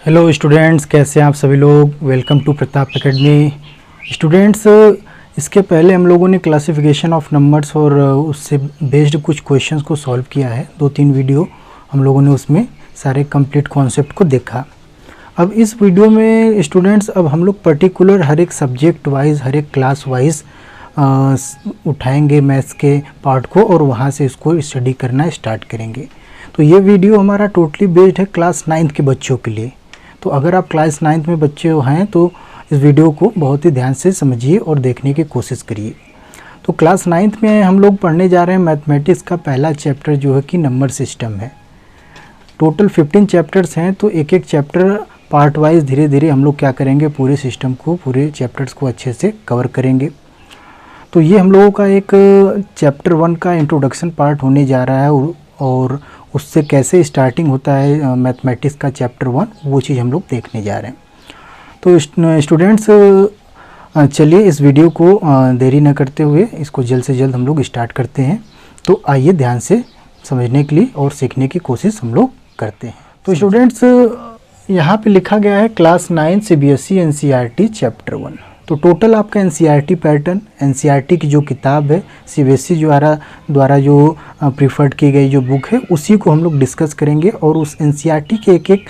Hello students, कैसे हैं आप सभी लोग। Welcome to Pratap academy. Students, इसके पहले हम लोगों ने क्लासिफिकेशन ऑफ नंबर्स और उससे बेस्ड कुछ क्वेश्चंस को सॉल्व किया है। 2-3 वीडियो हम लोगों ने उसमें सारे कंप्लीट कॉन्सेप्ट को देखा। अब इस वीडियो में स्टूडेंट्स अब हम लोग पर्टिकुलर हर एक सब्जेक्ट वाइज, हर एक क्लास वाइज उठाएंगे मैथ्स के पार्ट को और वहाँ से इसको स्टडी करना स्टार्ट करेंगे। तो ये वीडियो हमारा टोटली बेस्ड है क्लास 9th के बच्चों के लिए। तो अगर आप क्लास 9th में बच्चे हैं तो इस वीडियो को बहुत ही ध्यान से समझिए और देखने की कोशिश करिए। तो क्लास 9th में हम लोग पढ़ने जा रहे हैं मैथमेटिक्स का पहला चैप्टर जो है कि नंबर सिस्टम है। टोटल 15 चैप्टर्स हैं, तो एक एक चैप्टर पार्ट वाइज धीरे धीरे हम लोग क्या करेंगे, पूरे सिस्टम को, पूरे चैप्टर्स को अच्छे से कवर करेंगे। तो ये हम लोगों का एक चैप्टर 1 का इंट्रोडक्शन पार्ट होने जा रहा है और उससे कैसे स्टार्टिंग होता है मैथमेटिक्स का चैप्टर 1, वो चीज़ हम लोग देखने जा रहे हैं। तो स्टूडेंट्स, चलिए इस वीडियो को देरी न करते हुए इसको जल्द से जल्द हम लोग स्टार्ट करते हैं। तो आइए ध्यान से समझने के लिए और सीखने की कोशिश हम लोग करते हैं। तो स्टूडेंट्स, यहाँ पे लिखा गया है क्लास 9 CBSE NCERT चैप्टर 1। तो टोटल आपका NCERT पैटर्न, NCERT की जो किताब है, CBSE द्वारा जो प्रीफर्ड की गई जो बुक है, उसी को हम लोग डिस्कस करेंगे और उस NCERT के एक एक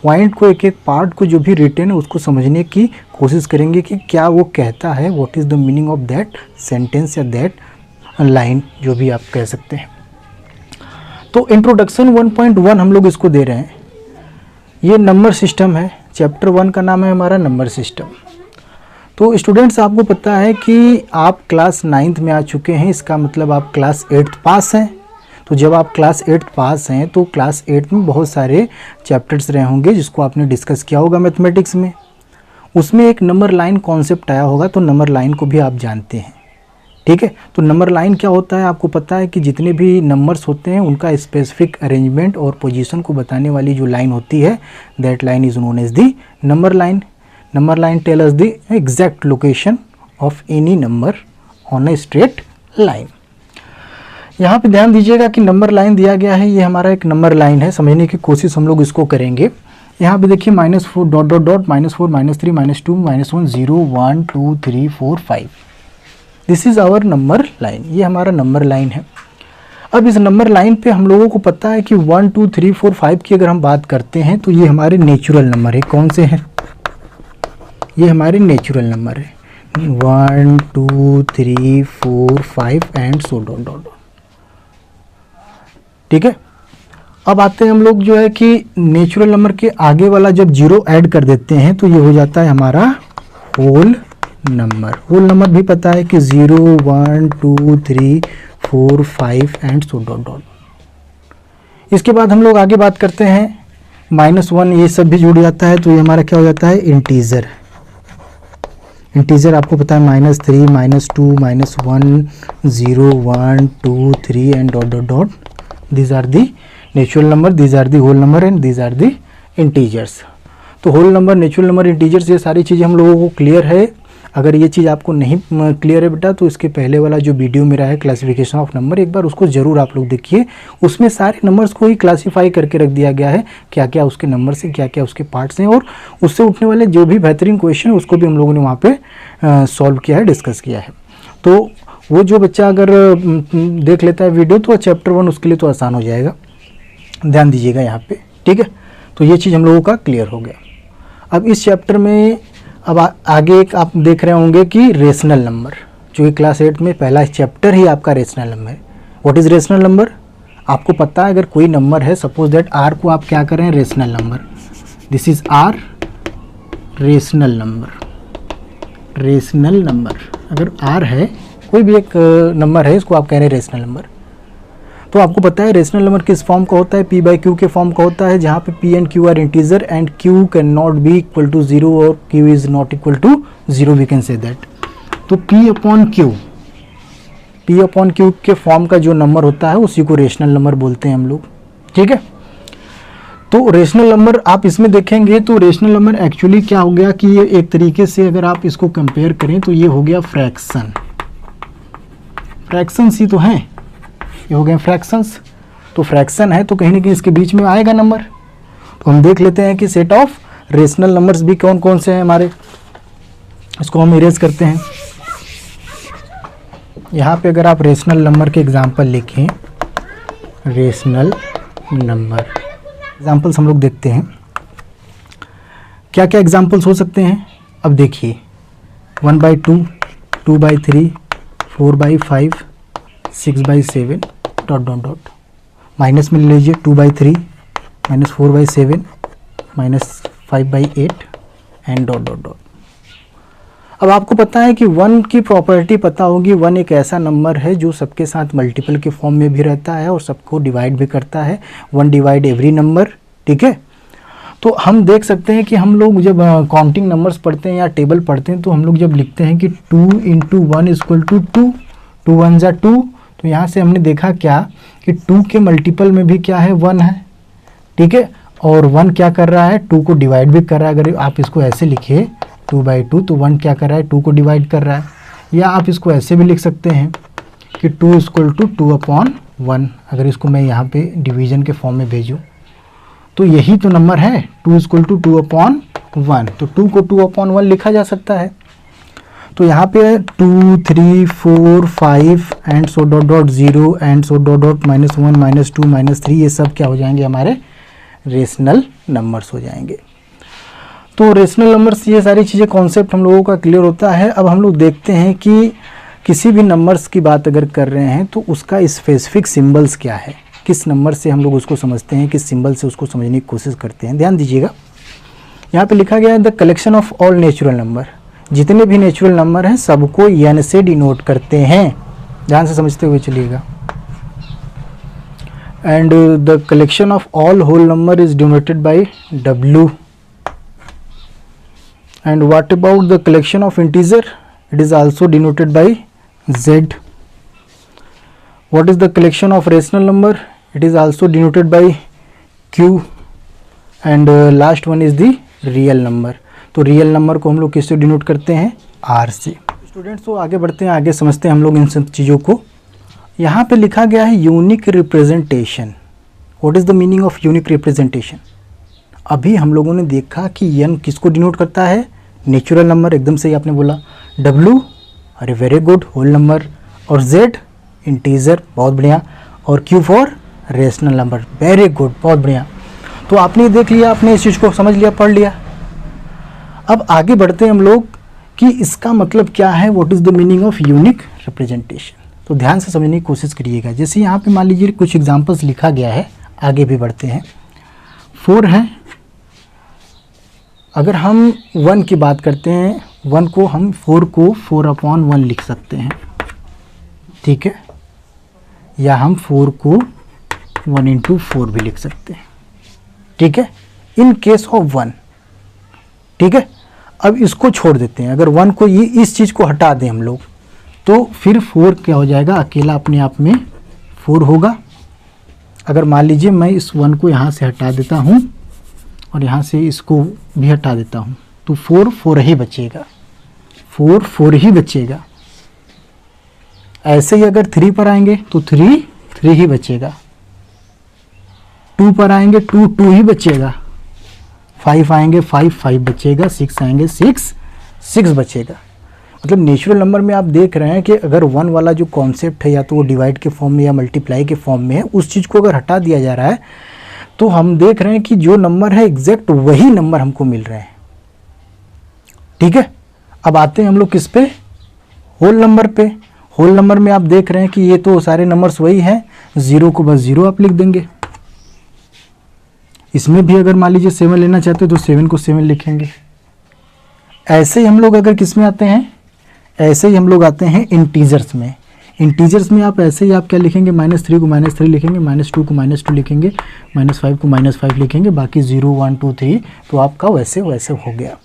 पॉइंट को, एक एक पार्ट को जो भी रिटन है उसको समझने की कोशिश करेंगे कि क्या वो कहता है, what is the meaning of that sentence या दैट लाइन, जो भी आप कह सकते हैं। तो इंट्रोडक्शन 1.1 हम लोग इसको दे रहे हैं। ये नंबर सिस्टम है, चैप्टर 1 का नाम है हमारा नंबर सिस्टम। तो स्टूडेंट्स, आपको पता है कि आप क्लास 9th में आ चुके हैं, इसका मतलब आप क्लास 8th पास हैं। तो जब आप क्लास 8th पास हैं तो क्लास 8th में बहुत सारे चैप्टर्स रहे होंगे जिसको आपने डिस्कस किया होगा मैथमेटिक्स में। उसमें एक नंबर लाइन कॉन्सेप्ट आया होगा, तो नंबर लाइन को भी आप जानते हैं, ठीक है। तो नंबर लाइन क्या होता है, आपको पता है कि जितने भी नंबर्स होते हैं उनका स्पेसिफिक अरेंजमेंट और पोजीशन को बताने वाली जो लाइन होती है, that line is known as the number line. Number line tell us the exact location of any number on a straight line। यहाँ पे ध्यान दीजिएगा कि नंबर लाइन दिया गया है, ये हमारा एक नंबर लाइन है। समझने की कोशिश हम लोग इसको करेंगे। यहाँ पे देखिए -4 dot dot dot -4 -3 -2 -1 0 1 2 3 4 5। This is our number line, ये हमारा नंबर लाइन है। अब इस नंबर लाइन पे हम लोगों को पता है कि 1 2 3 4 5 की अगर हम बात करते हैं तो ये हमारे नेचुरल नंबर है। कौन से हैं? ये हमारे नेचुरल नंबर है, 1 2 3 4 5 एंड सो डॉट डॉट। ठीक है। अब आते हैं हम लोग जो है कि नेचुरल नंबर के आगे वाला जब 0 ऐड कर देते हैं तो ये हो जाता है हमारा होल नंबर। होल नंबर भी पता है कि 0 1 2 3 4 5 एंड सो डॉट डॉट। इसके बाद हम लोग आगे बात करते हैं -1, ये सब भी जुड़ जाता है, तो ये हमारा क्या हो जाता है, इंटीजर। इंटीजर आपको पता है -3 -2 -1 0 1 2 3 and dot dot dot. These are the natural number, these are the whole number and these are the integers. तो whole number, natural number, integers, ये सारी चीज़ें हम लोगों को क्लियर है। अगर ये चीज़ आपको नहीं क्लियर है बेटा, तो इसके पहले वाला जो वीडियो मेरा है क्लासिफिकेशन ऑफ नंबर, एक बार उसको ज़रूर आप लोग देखिए। उसमें सारे नंबर्स को ही क्लासीफाई करके रख दिया गया है, क्या क्या उसके नंबर्स हैं, क्या क्या उसके पार्ट्स हैं, और उससे उठने वाले जो भी बेहतरीन क्वेश्चन है उसको भी हम लोगों ने वहाँ पे सॉल्व किया है, डिस्कस किया है। तो वो जो बच्चा अगर देख लेता है वीडियो तो चैप्टर 1 उसके लिए तो आसान हो जाएगा। ध्यान दीजिएगा यहाँ पे, ठीक है। तो ये चीज़ हम लोगों का क्लियर हो गया। अब इस चैप्टर में अब आगे एक आप देख रहे होंगे कि रेशनल नंबर, जो कि क्लास 8 में पहला चैप्टर ही आपका रेशनल नंबर है। What is rational number? आपको पता है अगर कोई नंबर है, सपोज दैट आर को आप क्या करें, rational number. This is our rational number. Rational number अगर आर है, कोई भी एक नंबर है, इसको आप कह रहे हैं रेशनल नंबर। तो आपको पता है रेशनल नंबर किस फॉर्म का होता है, P/Q के फॉर्म का होता है, जहाँ पे P and Q are integer and Q can not be equal to 0 और Q is not equal to 0, we can say that. तो P/Q के फॉर्म का जो नंबर होता है उसी को रेशनल नंबर बोलते हैं हम लोग, ठीक है। तो रेशनल नंबर आप इसमें देखेंगे तो रेशनल नंबर एक्चुअली क्या हो गया कि ये एक तरीके से अगर आप इसको कंपेयर करें तो ये हो गया फ्रैक्शन। फ्रैक्शंस ही तो हैं, ये हो गए फ्रैक्शंस। तो फ्रैक्शन है तो कहीं ना कहीं इसके बीच में आएगा नंबर। तो हम देख लेते हैं कि सेट ऑफ रेशनल नंबर्स भी कौन कौन से हैं हमारे, इसको हम इरेज करते हैं। यहाँ पे अगर आप रेशनल नंबर के एग्जांपल लिखें, रेशनल नंबर एग्जांपल्स हम लोग देखते हैं, क्या क्या एग्जांपल्स हो सकते हैं। अब देखिए 1/2, 2/3, 4/5, 6/7 ... माइनस में ले लीजिए 2/3, -4/7, -5/8 एंड ... अब आपको पता है कि 1 की प्रॉपर्टी पता होगी। 1 एक ऐसा नंबर है जो सबके साथ मल्टीपल के फॉर्म में भी रहता है और सबको डिवाइड भी करता है। 1 डिवाइड एवरी नंबर, ठीक है। तो हम देख सकते हैं कि हम लोग जब काउंटिंग नंबर्स पढ़ते हैं या टेबल पढ़ते हैं तो हम लोग जब लिखते हैं कि 2 × 1 = 2, 2 1 = 2, तो यहाँ से हमने देखा क्या कि 2 के मल्टीपल में भी क्या है, 1 है, ठीक है। और 1 क्या कर रहा है, 2 को डिवाइड भी कर रहा है। अगर आप इसको ऐसे लिखिए 2/2, तो 1 क्या कर रहा है, 2 को डिवाइड कर रहा है। या आप इसको ऐसे भी लिख सकते हैं कि 2 = 2/1। अगर इसको मैं यहाँ पे डिवीजन के फॉर्म में भेजूँ तो यही तो नंबर है, 2 = 2/1। तो 2 को 2/1 लिखा जा सकता है। तो यहाँ पे 2 3 4 5 एंड सो ... 0 एंड सो ... -1 -2 -3, ये सब क्या हो जाएंगे, हमारे रेशनल नंबर्स हो जाएंगे। तो रेशनल नंबर्स, ये सारी चीज़ें कॉन्सेप्ट हम लोगों का क्लियर होता है। अब हम लोग देखते हैं कि किसी भी नंबर्स की बात अगर कर रहे हैं तो उसका स्पेसिफिक सिंबल्स क्या है, किस नंबर से हम लोग उसको समझते हैं, किस सिंबल से उसको समझने की कोशिश करते हैं। ध्यान दीजिएगा, यहाँ पे लिखा गया है the collection of all natural number. जितने भी नेचुरल नंबर हैं सबको n से डिनोट करते हैं। ध्यान से समझते हुए चलिएगा। And the collection of all whole number is denoted by W। And what about the collection of integer? It is also denoted by Z. What is the collection of rational number? It is also denoted by Q. And last one is the real number. तो real number को हम लोग किससे denote करते हैं, R से। Students, तो आगे बढ़ते हैं, आगे समझते हैं हम लोग इन सब चीज़ों को। यहाँ पे लिखा गया है unique representation. What is the meaning of unique representation? अभी हम लोगों ने देखा कि n किसको डिनोट करता है, नेचुरल नंबर, एकदम सही आपने बोला। W, अरे वेरी गुड, होल नंबर। और Z, इंटीजर, बहुत बढ़िया। और Q for rational number, very good, बहुत बढ़िया। तो आपने देख लिया, आपने इस चीज़ को समझ लिया, पढ़ लिया। अब आगे बढ़ते हैं हम लोग कि इसका मतलब क्या है, what is the meaning of unique representation. तो ध्यान से समझने की कोशिश करिएगा। जैसे यहाँ पे मान लीजिए कुछ एग्जांपल्स लिखा गया है, आगे भी बढ़ते हैं। 4 है, अगर हम 1 की बात करते हैं, 4 को 4/1 लिख सकते हैं, ठीक है। या हम 4 को 1 × 4 भी लिख सकते हैं, ठीक है, इन केस ऑफ 1, ठीक है। अब इसको छोड़ देते हैं, अगर 1 को, ये इस चीज़ को हटा दें हम लोग, तो फिर 4 क्या हो जाएगा, अकेला अपने आप में 4 होगा। अगर मान लीजिए मैं इस 1 को यहाँ से हटा देता हूँ और यहाँ से इसको भी हटा देता हूँ, तो 4 ही बचेगा, 4 ही बचेगा। ऐसे ही अगर 3 पर आएंगे तो 3 ही बचेगा। 2 पर आएंगे 2 ही बचेगा। 5 आएंगे 5 बचेगा। 6 आएंगे 6 बचेगा। मतलब नेचुरल नंबर में आप देख रहे हैं कि अगर 1 वाला जो कॉन्सेप्ट है, या तो वो डिवाइड के फॉर्म में या मल्टीप्लाई के फॉर्म में है, उस चीज़ को अगर हटा दिया जा रहा है तो हम देख रहे हैं कि जो नंबर है एग्जैक्ट वही नंबर हमको मिल रहे हैं, ठीक है। अब आते हैं हम लोग किस पे, होल नंबर पे। होल नंबर में आप देख रहे हैं कि ये तो सारे नंबर्स वही हैं, 0 को बस 0 आप लिख देंगे। इसमें भी अगर मान लीजिए 7 लेना चाहते हो तो 7 को 7 लिखेंगे। ऐसे ही हम लोग अगर किस में आते हैं, ऐसे ही हम लोग आते हैं इंटीजर्स में। इंटीजर्स में आप ऐसे ही आप क्या लिखेंगे, -3 को -3 लिखेंगे, -2 को -2 लिखेंगे, -5 को -5 लिखेंगे, बाकी 0 1 2 3, तो आपका वैसे वैसे हो गया।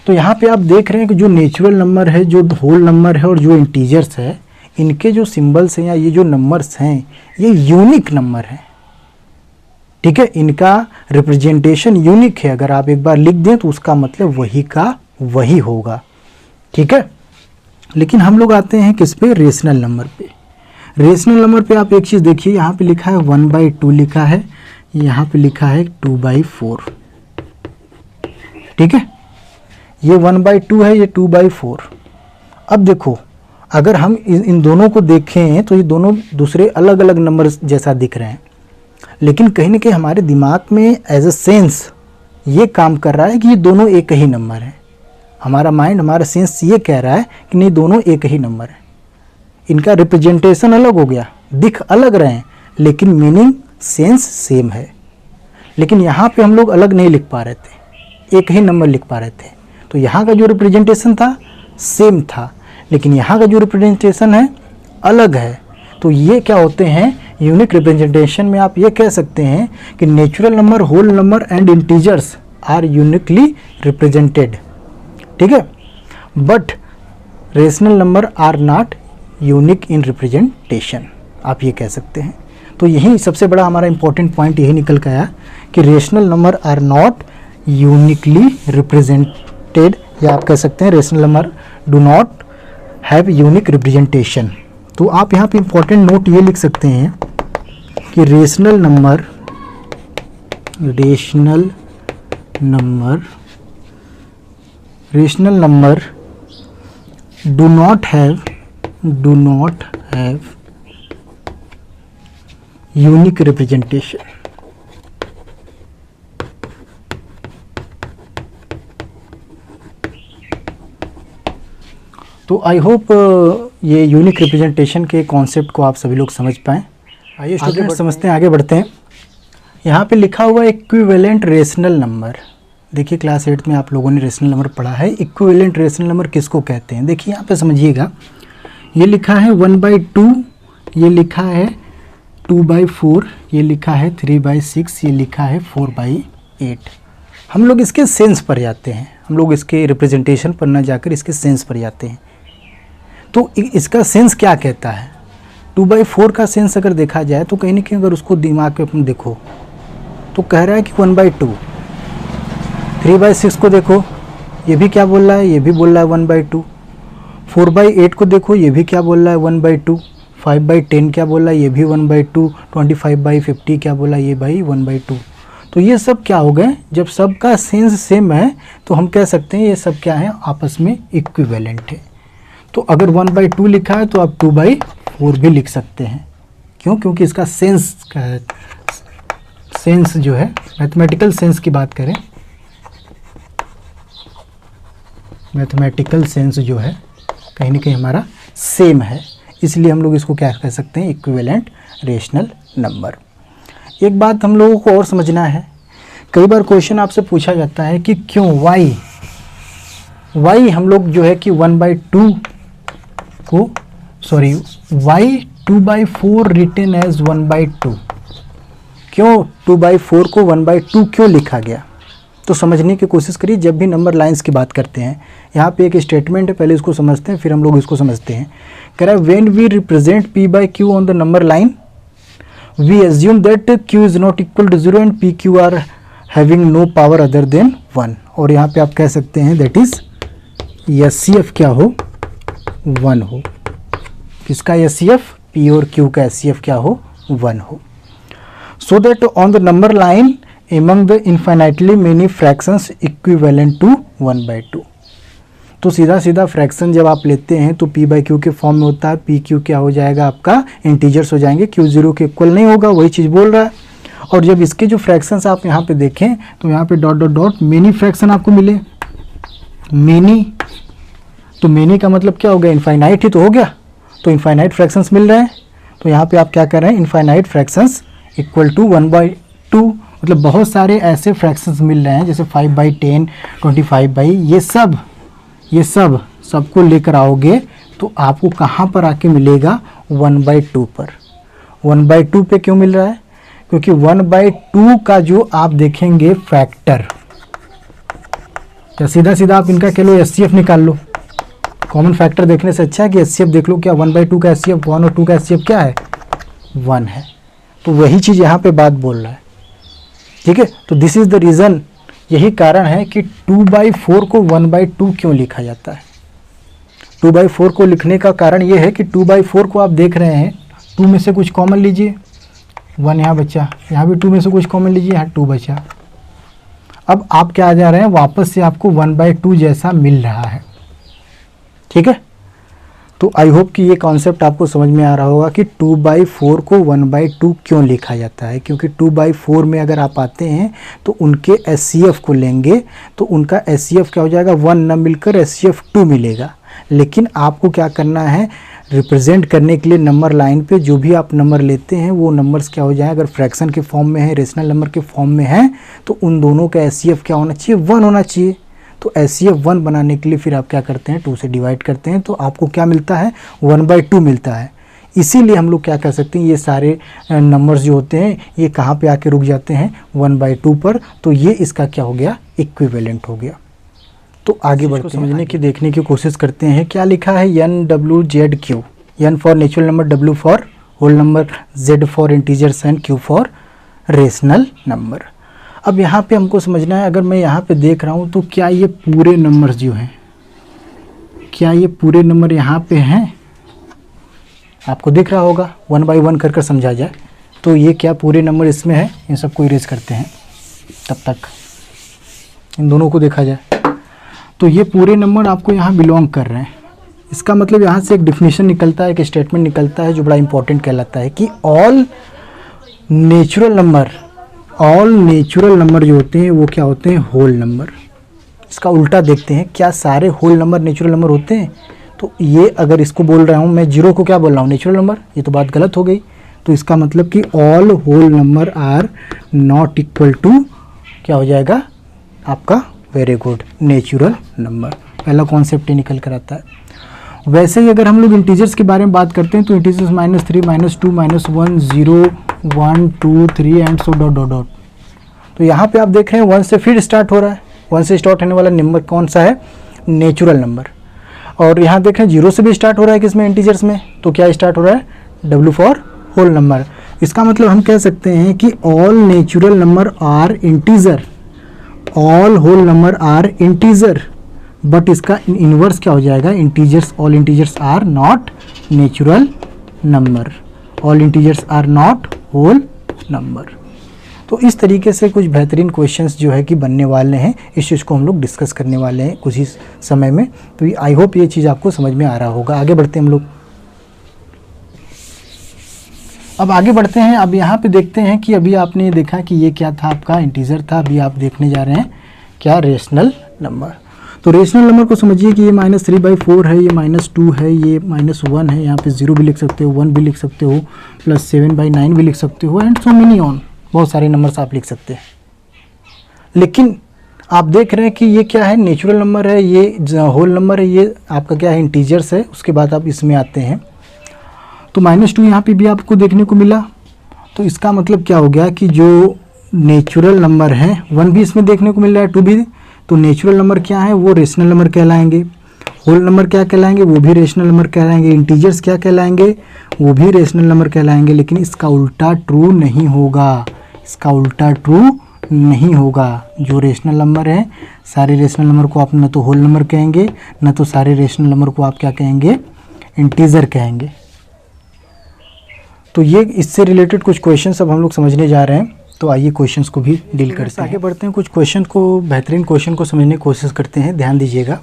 तो यहाँ पे आप देख रहे हैं कि जो नेचुरल नंबर है, जो होल नंबर है और जो इंटीजर्स है, इनके जो सिंबल्स हैं या ये जो नंबर्स हैं, ये यूनिक नंबर हैं, ठीक है। इनका रिप्रेजेंटेशन यूनिक है। अगर आप एक बार लिख दें तो उसका मतलब वही का वही होगा, ठीक है। लेकिन हम लोग आते हैं किस पे, रेशनल नंबर पे। रेशनल नंबर पे आप एक चीज़ देखिए, यहाँ पे लिखा है 1/2 लिखा है, यहाँ पे लिखा है 2/4, ठीक है, ये 1/2 है, ये 2/4। अब देखो अगर हम इन दोनों को देखें तो ये दोनों दूसरे अलग अलग नंबर जैसा दिख रहे हैं, लेकिन कहीं ना कहीं हमारे दिमाग में एज अ सेंस ये काम कर रहा है कि ये दोनों एक ही नंबर है। हमारा माइंड, हमारा सेंस ये कह रहा है कि नहीं, दोनों एक ही नंबर है। इनका रिप्रेजेंटेशन अलग हो गया, दिख अलग रहे हैं, लेकिन मीनिंग सेंस सेम है। लेकिन यहाँ पे हम लोग अलग नहीं लिख पा रहे थे, एक ही नंबर लिख पा रहे थे। तो यहाँ का जो रिप्रेजेंटेशन था सेम था, लेकिन यहाँ का जो रिप्रेजेंटेशन है अलग है। तो ये क्या होते हैं, यूनिक रिप्रेजेंटेशन में आप ये कह सकते हैं कि natural number, whole number and integers are uniquely represented, ठीक है, but rational number are not unique in representation, आप ये कह सकते हैं। तो यही सबसे बड़ा हमारा इंपॉर्टेंट पॉइंट यही निकल के आया कि rational number are not uniquely represented, या आप कह सकते हैं rational number do not have unique representation. तो आप यहाँ पे इंपॉर्टेंट नोट ये लिख सकते हैं कि rational number do not have unique representation. तो आई होप ये यूनिक रिप्रेजेंटेशन के कॉन्सेप्ट को आप सभी लोग समझ पाएँ। आइए स्टूडेंट समझते हैं, आगे बढ़ते हैं। यहाँ पे लिखा हुआ है इक्विवेलेंट रेशनल नंबर। देखिए क्लास 8 में आप लोगों ने रेशनल नंबर पढ़ा है। इक्विवेलेंट रेशनल नंबर किसको कहते हैं? देखिए यहाँ पे समझिएगा, ये लिखा है 1/2, ये लिखा है 2/4, ये लिखा है 3/6, ये लिखा है 4/8। हम लोग इसके सेंस पर जाते हैं, हम लोग इसके रिप्रेजेंटेशन पर न जाकर इसके सेंस पर जाते हैं। तो इसका सेंस क्या कहता है? 2/4 का सेंस अगर देखा जाए तो कहीं ना कहीं अगर उसको दिमाग पे अपन देखो तो कह रहा है कि 1/2। 3/6 को देखो, ये भी क्या बोल रहा है? ये भी बोल रहा है 1/2। 4/8 को देखो, ये भी क्या बोल रहा है? 1/2। 5/10 क्या बोल रहा है? ये भी 1/2। 25/50 क्या बोला? ये भाई 1/2। तो ये सब क्या हो गए? जब सबका सेंस सेम है तो हम कह सकते हैं ये सब क्या है? आपस में इक्विवेलेंट है। तो अगर 1/2 लिखा है तो आप 2/4 भी लिख सकते हैं। क्यों? क्योंकि इसका सेंस जो है, मैथमेटिकल सेंस की बात करें, मैथमेटिकल सेंस जो है कहीं ना कहीं हमारा सेम है, इसलिए हम लोग इसको क्या कह सकते हैं? Equivalent rational number. एक बात हम लोगों को और समझना है, कई बार क्वेश्चन आपसे पूछा जाता है कि क्यों, वाई हम लोग जो है कि 1/2 को, सॉरी, वाई 2/4 रिटन एज 1/2, क्यों 2/4 को 1/2 क्यों लिखा गया? तो समझने की कोशिश करिए। जब भी नंबर लाइंस की बात करते हैं, यहाँ पे एक स्टेटमेंट है, पहले इसको समझते हैं फिर हम लोग इसको समझते हैं। कह रहा है when we represent p/q on the number line we assume that q is not equal to 0 and pq are having no power other than 1। और यहाँ पे आप कह सकते हैं दैट इज एचसीएफ क्या हो? 1 हो। किसका एचसीएफ? p और q का एचसीएफ क्या हो? 1 हो। So that on the number line among the infinitely many fractions equivalent to 1/2। तो सीधा सीधा फ्रैक्शन जब आप लेते हैं तो p/q के फॉर्म में होता है। pq क्या हो जाएगा? आपका इंटीजर्स हो जाएंगे, q 0 के इक्वल नहीं होगा, वही चीज़ बोल रहा है। और जब इसके जो फ्रैक्शंस आप यहाँ पे देखें तो यहाँ पे dot dot dot many fraction आपको मिले। मेनी, तो मेनी का मतलब क्या हो गया? इनफाइनाइट ही तो हो गया। तो इनफाइनाइट फ्रैक्शंस मिल रहे हैं, तो यहाँ पे आप क्या कर रहे हैं? इनफाइनाइट फ्रैक्शंस इक्वल टू 1/2, मतलब बहुत सारे ऐसे फ्रैक्शंस मिल रहे हैं जैसे 5/10, 25/, ये सबको लेकर आओगे तो आपको कहाँ पर आके मिलेगा? 1/2 पर। 1/2 पे क्यों मिल रहा है? क्योंकि 1/2 का जो आप देखेंगे फैक्टर, या सीधा सीधा आप इनका कह लो एचसीएफ निकाल लो। कॉमन फैक्टर देखने से अच्छा है कि एचसीएफ देख लो। क्या 1/2 का एचसीएफ 1 और 2 का एचसीएफ क्या है? 1 है। तो वही चीज़ यहाँ पे बात बोल रहा है, ठीक है। तो दिस इज़ द रीज़न, यही कारण है कि 2/4 को 1/2 क्यों लिखा जाता है। 2/4 को लिखने का कारण ये है कि 2/4 को आप देख रहे हैं, 2 में से कुछ कॉमन लीजिए, 1 यहाँ बचा, यहाँ भी 2 में से कुछ कॉमन लीजिए, यहाँ 2 बचा। अब आप क्या आ जा रहे हैं, वापस से आपको 1/2 जैसा मिल रहा है। ठीक है, तो आई होप कि ये कॉन्सेप्ट आपको समझ में आ रहा होगा कि 2/4 को 1/2 क्यों लिखा जाता है। क्योंकि 2/4 में अगर आप आते हैं तो उनके SCF को लेंगे तो उनका SCF क्या हो जाएगा, 1 न मिलकर SCF 2 मिलेगा। लेकिन आपको क्या करना है, रिप्रेजेंट करने के लिए नंबर लाइन पे जो भी आप नंबर लेते हैं वो नंबर्स क्या हो जाए, अगर फ्रैक्शन के फॉर्म में है, रेशनल नंबर के फॉर्म में है, तो उन दोनों का SCF क्या होना चाहिए, 1 होना चाहिए। तो SCF 1 बनाने के लिए फिर आप क्या करते हैं, 2 से डिवाइड करते हैं, तो आपको क्या मिलता है, 1/2 मिलता है। इसीलिए हम लोग क्या कर सकते हैं, ये सारे नंबर्स जो होते हैं ये कहाँ पे आके रुक जाते हैं, 1/2 पर। तो ये इसका क्या हो गया, इक्विवेलेंट हो गया। तो आगे बढ़कर समझने की, देखने की कोशिश करते हैं। क्या लिखा है, NWZQ, N for natural number, W for whole number, Z for integers and Q for rational number. अब यहाँ पे हमको समझना है, अगर मैं यहाँ पे देख रहा हूँ तो क्या ये पूरे नंबर्स जो हैं, क्या ये पूरे नंबर यहाँ पे हैं, आपको दिख रहा होगा, 1 by 1 कर समझा जाए तो ये क्या पूरे नंबर इसमें है। इन सबको इरेज करते हैं, तब तक इन दोनों को देखा जाए तो ये पूरे नंबर आपको यहाँ बिलोंग कर रहे हैं। इसका मतलब यहाँ से एक डिफिनीशन निकलता है, एक स्टेटमेंट निकलता है जो बड़ा इंपॉर्टेंट कहलाता है कि ऑल नेचुरल नंबर जो होते हैं वो क्या होते हैं, होल नंबर। इसका उल्टा देखते हैं, क्या सारे होल नंबर नेचुरल नंबर होते हैं। तो ये अगर इसको बोल रहा हूँ मैं, 0 को क्या बोल रहा हूँ, नेचुरल नंबर, ये तो बात गलत हो गई। तो इसका मतलब कि all whole number are not equal to क्या हो जाएगा आपका, वेरी गुड, नेचुरल नंबर। पहला कॉन्सेप्ट ही निकल कर आता है। वैसे ही अगर हम लोग इंटीजर्स के बारे में बात करते हैं तो integers -3, -2, -1, 0, 1, 2, 3 and so dot dot dot. तो यहाँ पे आप देख रहे हैं 1 से फिर स्टार्ट हो रहा है। 1 से स्टार्ट होने वाला नंबर कौन सा है, नेचुरल नंबर। और यहाँ देख रहे हैं 0 से भी स्टार्ट हो रहा है किसमें, इंटीजर्स में। तो क्या स्टार्ट हो रहा है, W फॉर होल नंबर। इसका मतलब हम कह सकते हैं कि all natural number are integer, all whole number are integer, but इसका इनवर्स क्या हो जाएगा, integers, all integers are not natural number, all integers are not whole number. तो इस तरीके से कुछ बेहतरीन क्वेश्चंस जो है कि बनने वाले हैं, इस चीज़ को हम लोग डिस्कस करने वाले हैं कुछ ही समय में। तो आई होप ये चीज़ आपको समझ में आ रहा होगा। आगे बढ़ते हैं हम लोग, अब आगे बढ़ते हैं। अब यहाँ पे देखते हैं कि अभी आपने देखा कि ये क्या था, आपका इंटीजर था। अभी आप देखने जा रहे हैं क्या, रेशनल नंबर। तो रेशनल नंबर को समझिए कि ये -3/4 है, ये -2 है, ये -1 है, यहाँ पे 0 भी लिख सकते हो, 1 भी लिख सकते हो, +7/9 भी लिख सकते हो, एंड सो मेनी ऑन, बहुत सारे नंबर्स आप लिख सकते हैं। लेकिन आप देख रहे हैं कि ये क्या है, नेचुरल नंबर है, ये होल नंबर है, ये आपका क्या है, इंटीजर्स है। उसके बाद आप इसमें आते हैं तो -2 यहाँ पे भी आपको देखने को मिला। तो इसका मतलब क्या हो गया कि जो नेचुरल नंबर है, 1 भी इसमें देखने को मिल रहा है, 2 भी। तो नेचुरल नंबर क्या है, वो रेशनल नंबर कहलाएंगे। होल नंबर क्या कहलाएंगे, वो भी रेशनल नंबर कहलाएंगे। इंटीजर्स क्या कहलाएंगे, वो भी रेशनल नंबर कहलाएंगे। लेकिन इसका उल्टा ट्रू नहीं होगा, इसका उल्टा ट्रू नहीं होगा। जो रेशनल नंबर है, सारे रेशनल नंबर को आप न तो होल नंबर कहेंगे, न तो सारे रेशनल नंबर को आप क्या कहेंगे, इंटीजर कहेंगे। तो ये इससे रिलेटेड कुछ क्वेश्चंस अब हम लोग समझने जा रहे हैं। तो आइए क्वेश्चंस को भी डील करते हैं, आगे बढ़ते हैं। कुछ क्वेश्चन को, बेहतरीन क्वेश्चन को समझने की कोशिश करते हैं। ध्यान दीजिएगा,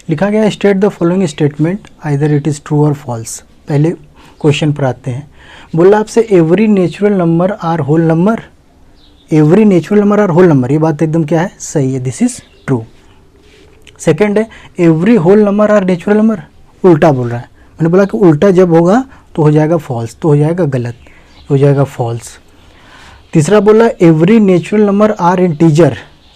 लिखा गया है state the following statement either it is true और फॉल्स। पहले क्वेश्चन पर आते हैं। बोला आपसे every natural number are whole number, every natural number are whole number, ये बात एकदम क्या है, सही है, दिस इज ट्रू। सेकेंड है every whole number are natural number, उल्टा बोल रहा है। मैंने बोला कि उल्टा जब होगा तो हो जाएगा फॉल्स, तो हो जाएगा गलत, हो जाएगा फॉल्स। तीसरा बोला every natural number are integer,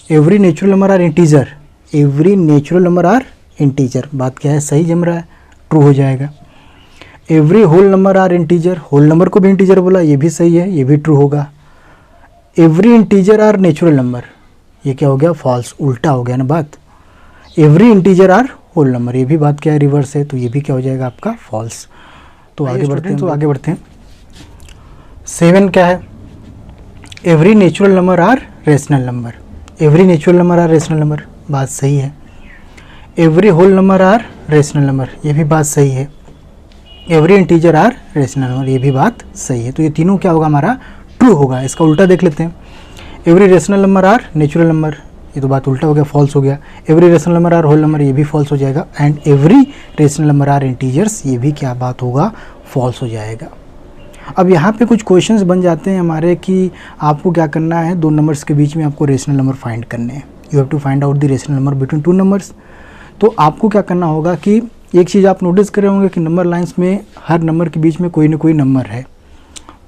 every natural number are integer, every natural number are integer, बात क्या है, सही जम रहा है, ट्रू हो जाएगा। Every whole number are integer, whole number को भी इंटीजर बोला, ये भी सही है, ये भी ट्रू होगा। Every integer are natural number, ये क्या हो गया, फॉल्स, उल्टा हो गया ना बात। Every integer are whole number, ये भी बात क्या है, रिवर्स है, तो ये भी क्या हो जाएगा आपका फॉल्स। तो आगे बढ़ते हैं, 7 क्या है, every natural number are rational number, every natural number are rational number, बात सही है। Every whole number are rational number, ये भी बात सही है। Every integer are rational number, ये भी बात सही है। तो ये तीनों क्या होगा, हमारा ट्रू होगा। इसका उल्टा देख लेते हैं, every rational number are natural number, ये तो बात उल्टा हो गया, फॉल्स हो गया। Every rational number are whole number, ये भी फॉल्स हो जाएगा। And every rational number are integers, ये भी क्या बात होगा, फॉल्स हो जाएगा। अब यहाँ पे कुछ क्वेश्चंस बन जाते हैं हमारे कि आपको क्या करना है, दो नंबर्स के बीच में आपको रेशनल नंबर फाइंड करने हैं। You have to find out the rational number between two numbers. तो आपको क्या करना होगा कि एक चीज़ आप नोटिस कर रहे होंगे कि नंबर लाइन्स में हर नंबर के बीच में कोई ना कोई नंबर है।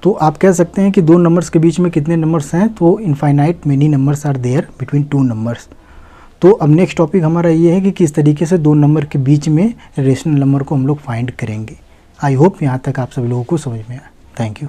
तो आप कह सकते हैं कि दो नंबर्स के बीच में कितने नंबर्स हैं, तो infinite many numbers are there between two numbers. तो अब नेक्स्ट टॉपिक हमारा ये है कि किस तरीके से दो नंबर के बीच में रेशनल नंबर को हम लोग फाइंड करेंगे। आई होप यहाँ तक आप सभी लोगों को समझ में आया। Thank you.